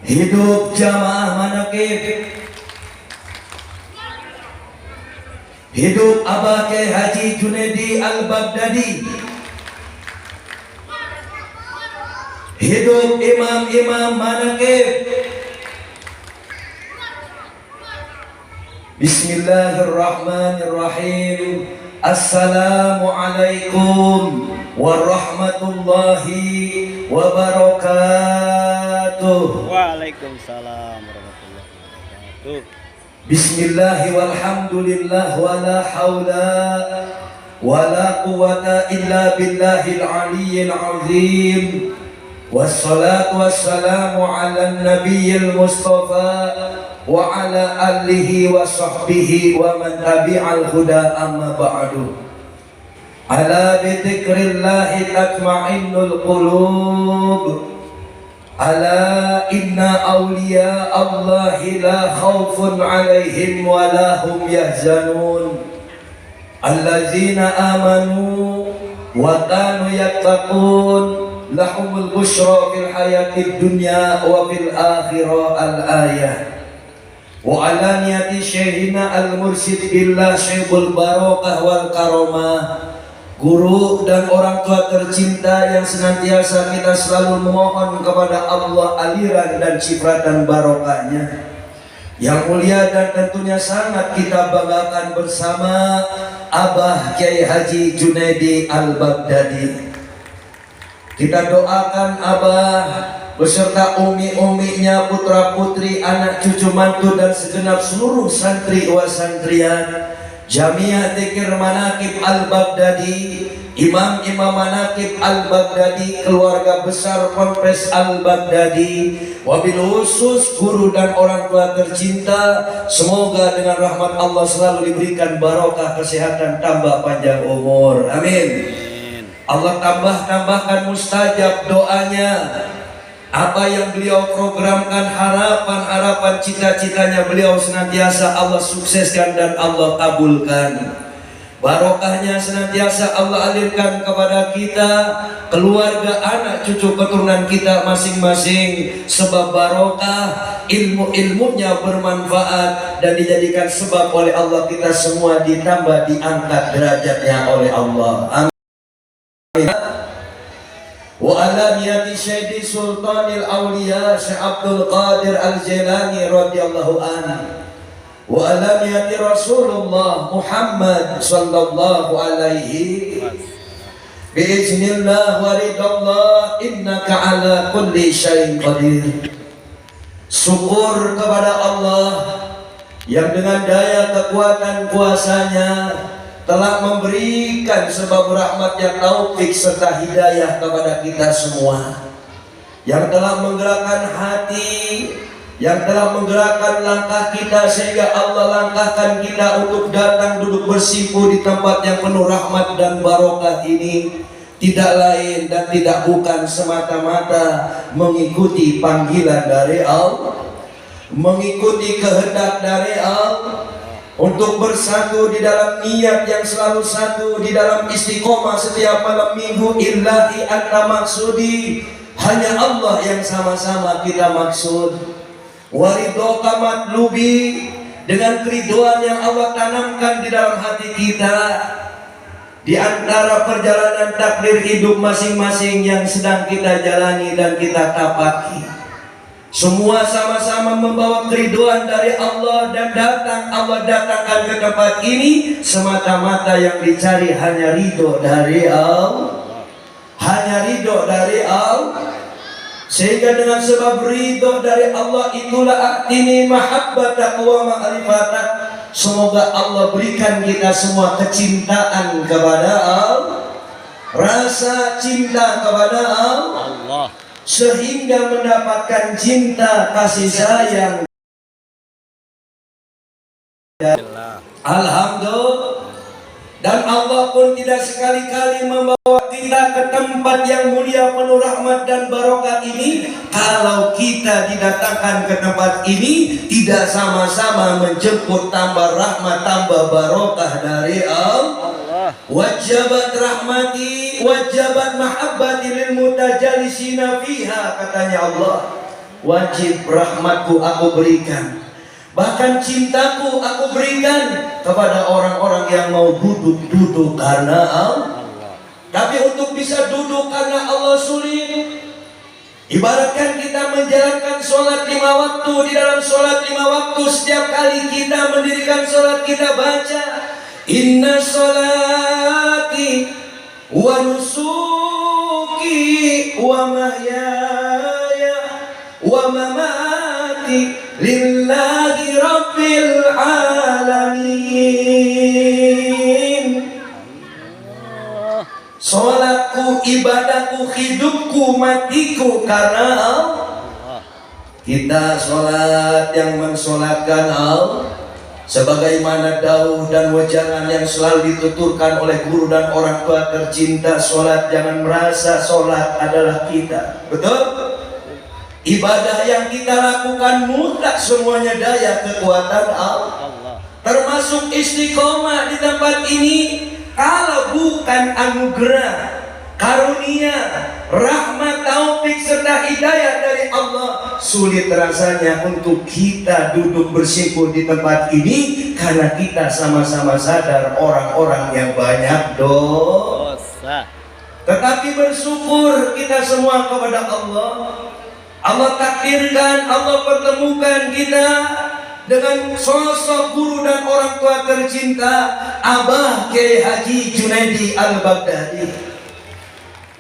Hidup jamaah manaqib, hidup Abah Kyai Haji Junaidi Al-Baghdadi, hidup imam-imam manaqib. Bismillahirrahmanirrahim. Assalamualaikum warahmatullahi wabarakatuh. Waalaikumsalam warahmatullahi wabarakatuh. Bismillahi walhamdulillah wala hawla wala quwata illa billahil aliyyil azim. Wassalatu wassalamu ala nabiyyil mustafa wa ala alihi wa sahbihi wa man tabi'al huda amma ba'du. Ala bi dzikrillahi tatma'innul qulub. Ala inna awliya Allahi la khawfun alaihim wa la hum yahzanun. Allazina amanu wa kanu yattaqun lahumul bushra fil hayatid dunya wa fil akhirah. Al-ayah. Wa ala niyati syekhina al-mursyid billah Syekhul Barokah wal Karomah, guru dan orang tua tercinta yang senantiasa kita selalu memohon kepada Allah aliran dan cipratan barokahnya yang mulia dan tentunya sangat kita banggakan bersama, Abah Kyai Haji Junaidi Al-Baghdadi. Kita doakan Abah beserta umi-uminya, putra-putri, anak cucu mantu dan segenap seluruh santri wa santriat Jamiah Dzikir Manaqib Al-Baghdadi, imam-imam Manaqib Al-Baghdadi, keluarga besar Ponpes Al-Baghdadi, wabil khusus guru dan orang tua tercinta. Semoga dengan rahmat Allah selalu diberikan barokah, kesehatan, tambah panjang umur. Amin. Allah tambahkan mustajab doanya. Apa yang beliau programkan, harapan-harapan, cita-citanya beliau senantiasa Allah sukseskan dan Allah kabulkan. Barokahnya senantiasa Allah alirkan kepada kita, keluarga, anak, cucu, keturunan kita masing-masing. Sebab barokah, ilmu-ilmunya bermanfaat dan dijadikan sebab oleh Allah kita semua ditambah, diangkat derajatnya oleh Allah. Amin. Wa ala niyati Syekh Sultanil Auliya Syekh Abdul Qadir Al-Jailani radhiyallahu anhu, wa ala niyati Rasulullah Muhammad sallallahu alaihi biiznillah wa ridallah innaka ala kulli syai'in qadir. Syukur kepada Allah yang dengan daya kekuatan kuasanya telah memberikan sebab rahmatnya, taufik serta hidayah kepada kita semua, yang telah menggerakkan hati, yang telah menggerakkan langkah kita sehingga Allah langkahkan kita untuk datang duduk bersimpu di tempat yang penuh rahmat dan barokah ini, tidak lain dan tidak bukan semata-mata mengikuti panggilan dari Allah, mengikuti kehendak dari Allah, untuk bersatu di dalam niat yang selalu satu, di dalam istiqomah setiap malam minggu. Illahi anna maksudi, hanya Allah yang sama-sama kita maksud. Waridhoka matlubi, dengan keriduan yang Allah tanamkan di dalam hati kita. Di antara perjalanan takdir hidup masing-masing yang sedang kita jalani dan kita tapaki, semua sama-sama membawa keriduan dari Allah, dan Allah datangkan ke tempat ini semata-mata yang dicari hanya ridho dari Allah, hanya ridho dari Allah. Sehingga dengan sebab ridho dari Allah itulah ini mahabbata wa ma'rifatah. Semoga Allah berikan kita semua kecintaan kepada Allah, rasa cinta kepada Allah, sehingga mendapatkan cinta kasih sayang. Alhamdulillah. Dan Allah pun tidak sekali-kali membawa kita ke tempat yang mulia penuh rahmat dan barokah ini kalau kita didatangkan ke tempat ini tidak sama-sama menjemput tambah rahmat, tambah barokah dari Allah. Wajabat rahmati, wajabat mahabbati lil mutajalisina fiha, katanya Allah. wajib rahmatku aku berikan, bahkan cintaku aku berikan kepada orang-orang yang mau duduk karena Allah. Tapi untuk bisa duduk karena Allah sulit. Ibaratkan kita menjalankan sholat 5 waktu. Di dalam sholat 5 waktu, setiap kali kita mendirikan sholat, kita baca inna sholati wa nusuki wa mahyaya wa mamati lillahi rabbil alamin. Sholatku, ibadahku, hidupku, matiku karena Allah. Kita sholat yang mensolatkan Allah, sebagaimana dauh dan wejangan yang selalu dituturkan oleh guru dan orang tua tercinta. Sholat, jangan merasa sholat adalah kita. Betul? Ibadah yang kita lakukan mutlak semuanya daya kekuatan Allah. Termasuk istiqomah di tempat ini. Kalau bukan anugerah, karunia, rahmat, taufik serta hidayah dari Allah, sulit rasanya untuk kita duduk bersimpuh di tempat ini, karena kita sama-sama sadar orang-orang yang banyak dosa. Tetapi bersyukur kita semua kepada Allah. Allah takdirkan, Allah pertemukan kita dengan sosok guru dan orang tua tercinta, Abah Kiai Haji Junaidi Al-Baghdadi.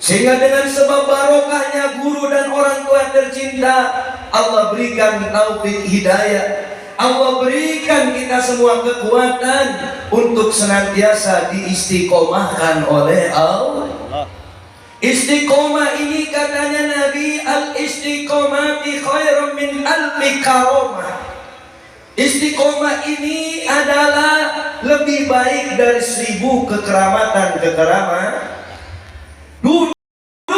Sehingga dengan sebab barokahnya guru dan orang tua tercinta, Allah berikan taufik hidayah, Allah berikan kita semua kekuatan untuk senantiasa diistiqomahkan oleh Allah. Istiqomah ini katanya Nabi, al-istiqomati khairum min alfi karomah. Istiqomah ini adalah lebih baik dari 1000 kekeramatan. Duduk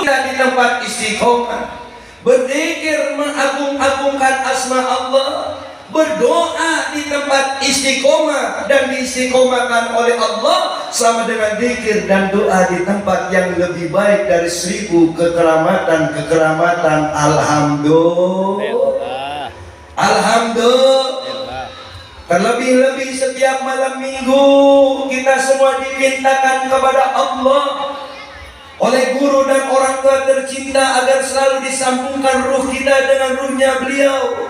di tempat istiqomah, berzikir mengagung-agungkan asma Allah, berdoa di tempat istiqomah dan diistiqomahkan oleh Allah sama dengan zikir dan doa di tempat yang lebih baik dari 1000 kekeramatan. Alhamdulillah. Alhamdulillah. Terlebih-lebih setiap malam minggu kita semua dimintakan kepada Allah oleh guru dan orang tua tercinta agar selalu disambungkan ruh kita dengan ruhnya beliau.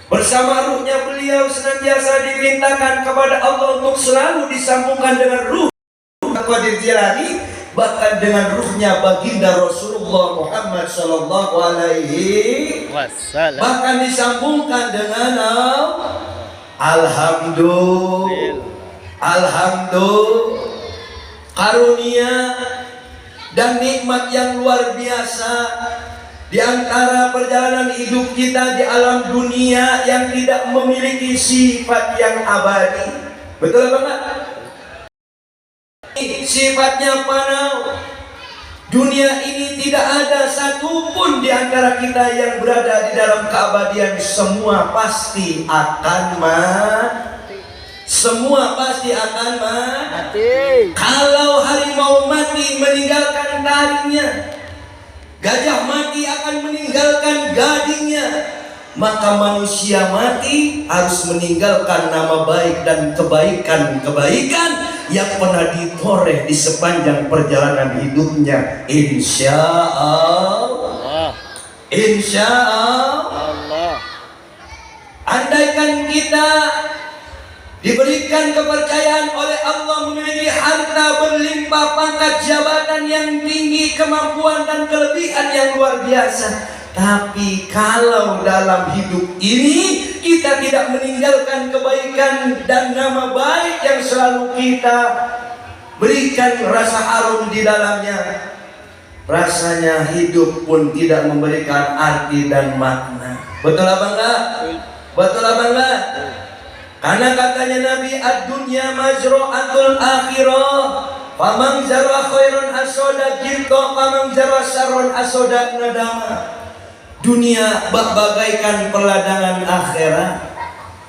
Bersama ruhnya beliau senantiasa dimintakan kepada Allah untuk selalu disambungkan dengan ruh Qadir Jilani, bahkan dengan ruhnya baginda Rasulullah Muhammad sallallahu alaihi wasallam, bahkan disambungkan dengan Alhamdulillah, karunia dan nikmat yang luar biasa di antara perjalanan hidup kita di alam dunia yang tidak memiliki sifat yang abadi. Betul apa enggak? Sifatnya panau. Dunia ini tidak ada satupun di antara kita yang berada di dalam keabadian. Semua pasti akan mati. Semua pasti akan mati. Kalau harimau mati meninggalkan taringnya, gajah mati akan meninggalkan gadingnya, maka manusia mati harus meninggalkan nama baik dan kebaikan yang pernah ditoreh di sepanjang perjalanan hidupnya. Insya Allah. Insya Allah. Andaikan kita diberikan kepercayaan oleh Allah memiliki harta berlimpah, pangkat jabatan yang tinggi, kemampuan dan kelebihan yang luar biasa, tapi kalau dalam hidup ini kita tidak meninggalkan kebaikan dan nama baik yang selalu kita berikan rasa harum di dalamnya, rasanya hidup pun tidak memberikan arti dan makna. Betul apa enggak? Betul apa enggak? Karena katanya Nabi, ad-dunya majru'atul akhirah, faman jarwa khairun asoda jilto, faman jarwa syarrun asoda nadama. Dunia bagaikan peladangan akhirat.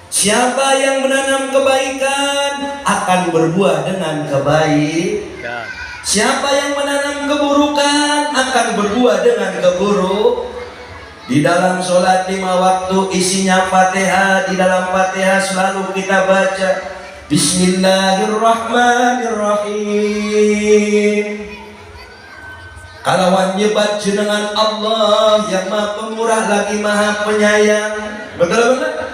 Siapa yang menanam kebaikan akan berbuah dengan kebaikan. Siapa yang menanam keburukan akan berbuah dengan keburukan. Di dalam sholat 5 waktu isinya Fatihah. Di dalam Fatihah selalu kita baca Bismillahirrahmanirrahim. Kalawan nyebat jenengan Allah yang Maha Pemurah lagi Maha Penyayang. Betul betul.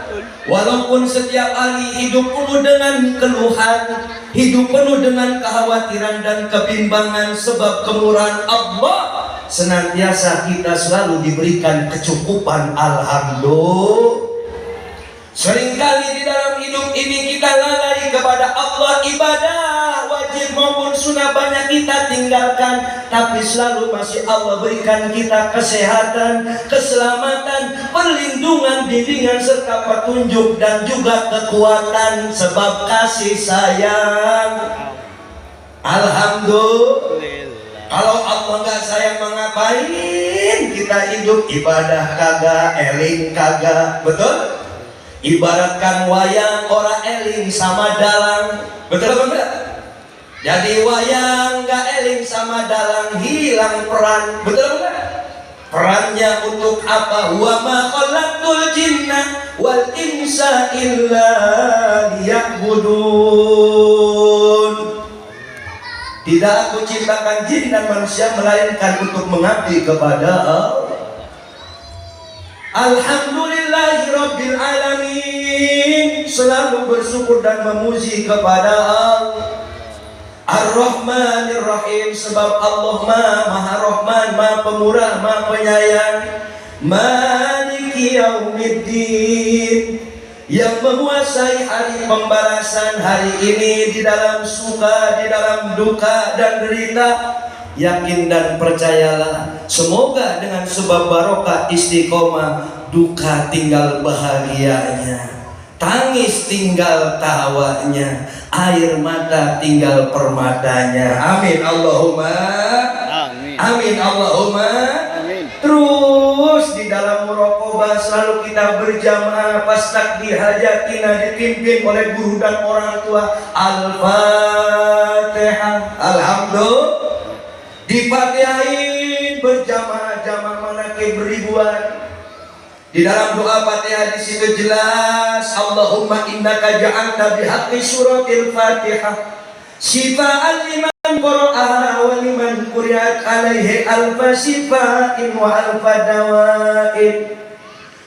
Walaupun setiap hari hidup penuh dengan keluhan, hidup penuh dengan kekhawatiran dan kebimbangan, sebab kemurahan Allah senantiasa kita selalu diberikan kecukupan. Alhamdulillah. Seringkali di dalam hidup ini kita lalai kepada Allah, ibadah wajib maupun sunnah banyak kita tinggalkan, tapi selalu masih Allah berikan kita kesehatan, keselamatan, perlindungan, bimbingan serta petunjuk dan juga kekuatan sebab kasih sayang. Alhamdulillah. Kalau Allah nggak sayang mengapain kita hidup? Ibadah kagak, eling kagak, betul? Ibaratkan wayang ora eling sama dalang, betul betul. Jadi wayang nggak eling sama dalang hilang peran, betul betul. Perannya untuk apa? Wa ma khalaqtul jinna wal insa illa liya'budun. Tidak aku ciptakan jin dan manusia melainkan untuk mengabdi kepada Allah. Alhamdulillahi Rabbil Alamin. Selalu bersyukur dan memuji kepada Allah. Ar-Rahmanir Rahim. Sebab Allah Maha Rahman, Maha Pemurah, Maha Penyayang. Maliki Yaumiddin. Yang menguasai hari pembalasan hari ini, di dalam suka, di dalam duka dan derita. Yakin dan percayalah, semoga dengan sebab barokah istiqomah, duka tinggal bahagianya, tangis tinggal tawanya, air mata tinggal permatanya. Amin Allahumma amin. Amin Allahumma amin. Terus di dalam muraqabah selalu kita berjamaah pas takbir hajatina dipimpin oleh guru dan orang tua. Al-Fatihah. Alhamdulillah. Difatihain berjamaah-jamaah manakib beribuan. Di dalam doa Fatihah di situ jelas, Allahumma innaka ja'alta bihaqqi suratil Fatihah shifaan liman qara'aha wa liman quri'at alaihi alfa shifa'in wa alfa dawa'in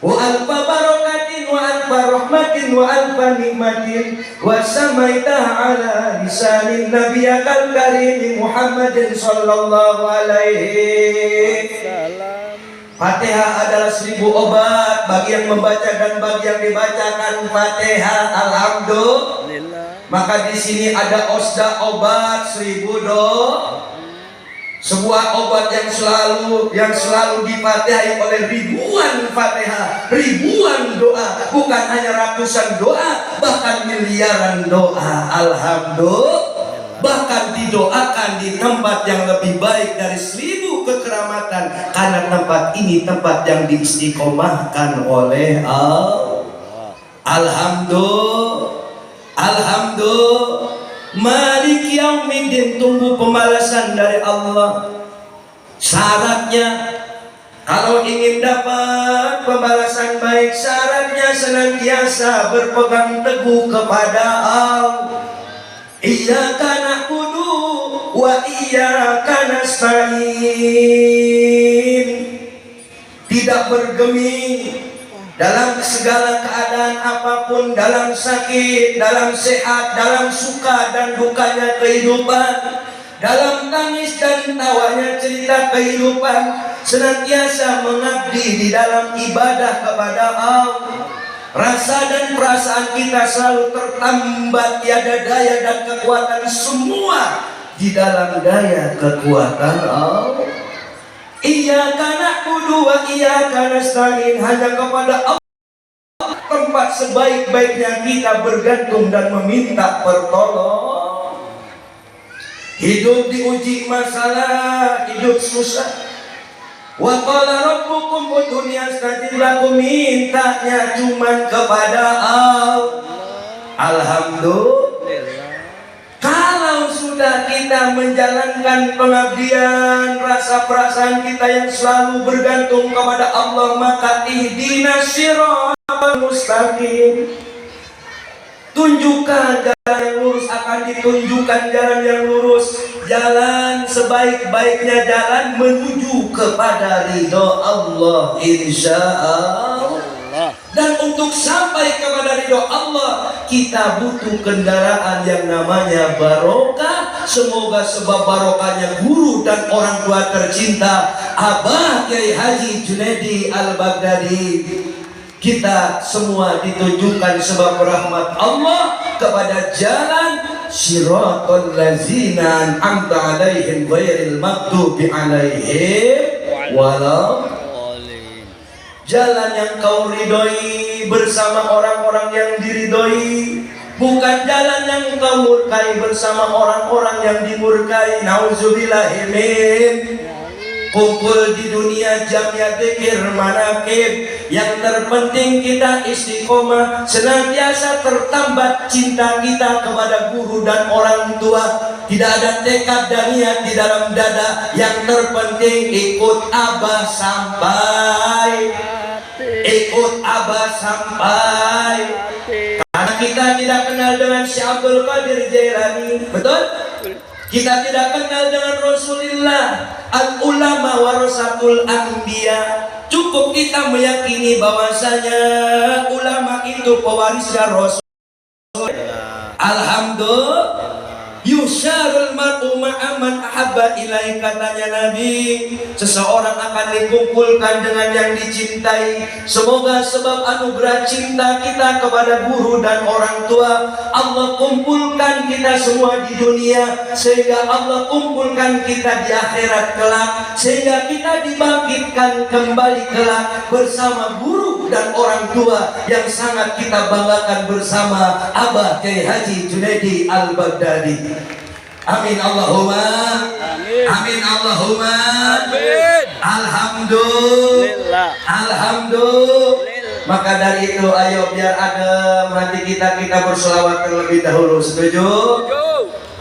wa alfa barakatin wa alfa rahmatin wa alfa nikmatin wa samaitaha ala lisanin nabiyyakal karim Muhammadin sallallahu alaihi wasallam. Fatihah adalah 1000 obat bagi yang membaca dan bagi yang dibacakan Fatihah. Alhamdulillah. Maka di sini ada osda obat 1000 sebuah obat yang selalu difatihahi oleh ribuan Fatihah, ribuan doa, bukan hanya ratusan doa, bahkan miliaran doa. Alhamdulillah. Bahkan didoakan di tempat yang lebih baik dari 1000 kekeramatan, karena tempat ini tempat yang diistiqomahkan oleh Allah. Alhamdulillah. Alhamdulillah. Maliki Yaumiddin, tunggu pembalasan dari Allah. Syaratnya kalau ingin dapat pembalasan baik, syaratnya senantiasa berpegang teguh kepada Allah. Iyyaka na'budu wa iyyaka nasta'in. Tidak bergeming dalam segala keadaan apapun, dalam sakit, dalam sehat, dalam suka dan dukanya kehidupan, dalam tangis dan tawanya cerita kehidupan, senantiasa mengabdi di dalam ibadah kepada Allah. Rasa dan perasaan kita selalu tertambat, tiada daya dan kekuatan, semua di dalam daya kekuatan Allah. Iyyaka na'budu wa iyyaka nasta'in. Hanya kepada Allah tempat sebaik-baiknya kita bergantung dan meminta pertolongan. Hidup diuji masalah, hidup susah. Wa qala rabbukum ud'uni astajib lakum, mintanya cuman kepada Allah. Alhamdulillah. Kalau sudah susah kita menjalankan pengabdian, rasa perasaan kita yang selalu bergantung kepada Allah, maka ihdinas siratal mustaqim. Tunjukkan jalan yang lurus, akan ditunjukkan jalan yang lurus. Jalan sebaik-baiknya jalan menuju kepada ridho Allah insyaallah. Dan untuk sampai kepada ridho Allah, kita butuh kendaraan yang namanya barokah. Semoga sebab barokahnya guru dan orang tua tercinta Abah Kiai Haji Junaidi Al-Baghdadi, kita semua ditunjukkan sebab rahmat Allah kepada jalan siratal ladzina an'amta 'alaihim ghairil maghdubi 'alaihim waladdallin. Jalan yang kau ridhoi bersama orang-orang yang diridhoi, bukan jalan yang kau murkai bersama orang-orang yang dimurkai. Nauzubillahimin. Kumpul di dunia jamnya zikir manaqib, yang terpenting kita istiqomah, senantiasa tertambat cinta kita kepada guru dan orang tua. Tidak ada tekad dan niat di dalam dada, yang terpenting ikut Abah sampai, ikut Abah sampai. Karena kita tidak kenal dengan Syekh Abdul Qadir Jailani, betul? Kita tidak kenal dengan Rasulullah. Al-ulama warasatul anbiya. Cukup kita meyakini bahwasanya ulama itu pewarisnya Rasul. Alhamdulillah. Yusyarul mar'u ma'aman ahabba ilaih, katanya Nabi. Seseorang akan dikumpulkan dengan yang dicintai. Semoga sebab anugerah cinta kita kepada guru dan orang tua, Allah kumpulkan kita semua di dunia, sehingga Allah kumpulkan kita di akhirat kelak, sehingga kita dibangkitkan kembali kelak bersama guru dan orang tua yang sangat kita banggakan bersama Abah Kiai Haji Junaidi Al-Baghdadi. Amin Allahumma amin. Amin Allahumma amin. Alhamdulillah. Alhamdulillah. Maka dari itu ayo biar adem hati kita berselawat terlebih dahulu. Setuju?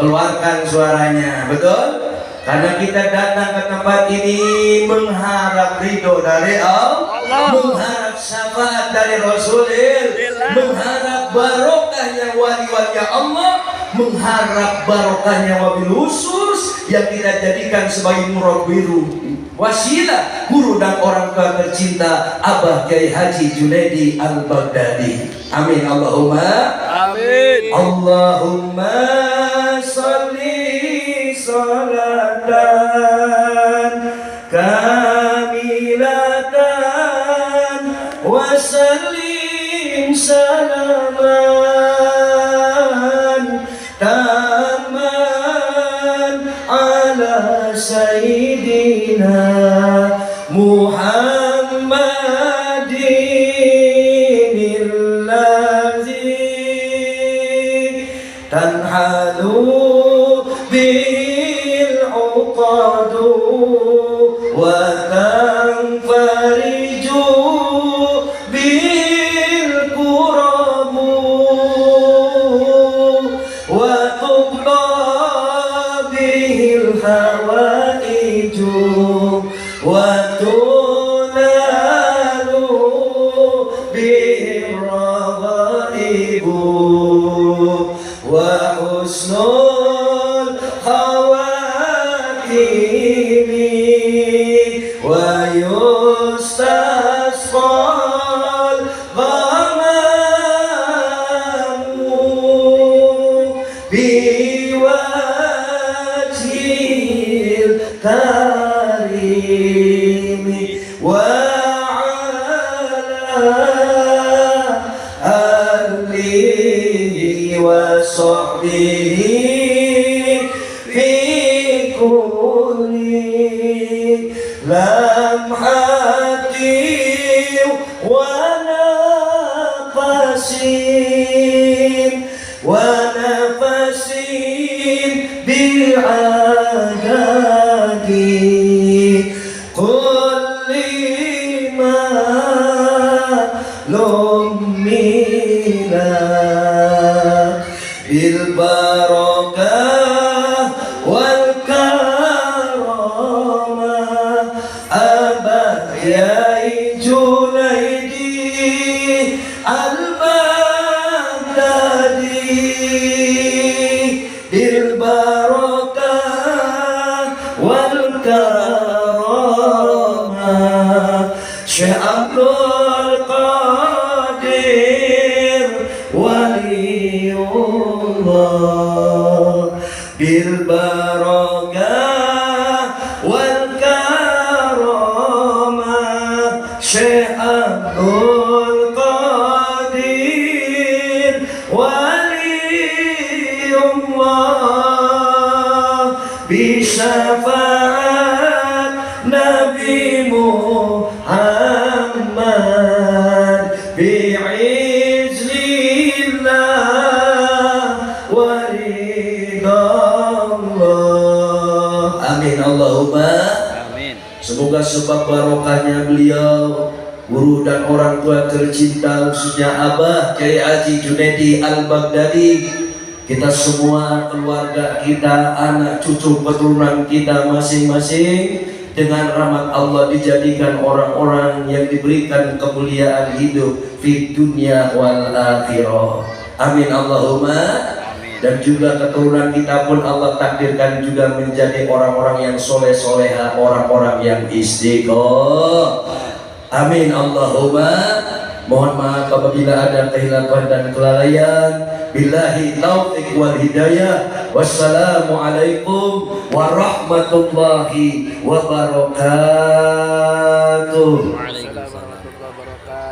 Keluarkan suaranya, betul? Karena kita datang ke tempat ini mengharap ridho dari Allah, mengharap syafaat dari Rasulullah, mengharap barokahnya wali-wali Allah, mengharap barokahnya wabil khusus yang kita jadikan sebagai murabbiru, wasilah guru dan orang tua tercinta Abah Kiai Haji Junaidi Al-Baghdadi. Amin Allahumma amin. Allahumma sholli sholatan kamilatan wa sallim salaman taman ala sayyidina Muhammadin allazi tanhalu bil uqadu wa tanfariju bil kurabu wa tuqda bil hawaiju wa tunalu bil raghaibu wa husnul khawatimi wa yustasqal ghamamu biwajhil karimi wa ala alihi wa sahbihi fi kulli lamhati wa nafasin bi'adadi kulli ma lumila bil barakah Kiai Junaidi Al-Baghdadi bil barakah wal karamah, Syekh Abdul Qadir Waliullah bil barakah wal karamah, Syekh Abdul Qadir Waliullah bi syafaat Nabi Muhammad bi iznillah wa ridallah. Amin Allahumma. Amin. Semoga sebab barokahnya beliau, guru dan orang tua tercinta, khususnya Abah Kiai Haji Junaidi Al-Baghdadi, kita semua, keluarga kita, anak cucu keturunan kita masing-masing, dengan rahmat Allah dijadikan orang-orang yang diberikan kemuliaan hidup di dunia wal akhirah. Amin Allahumma. Dan juga keturunan kita pun Allah takdirkan juga menjadi orang-orang yang soleh-soleha, orang-orang yang istiqomah. Amin Allahumma. Mohon maaf apabila ada kehilafan dan kelalaian. Billahi taufiq wal hidayah. Wassalamualaikum warahmatullahi wabarakatuh.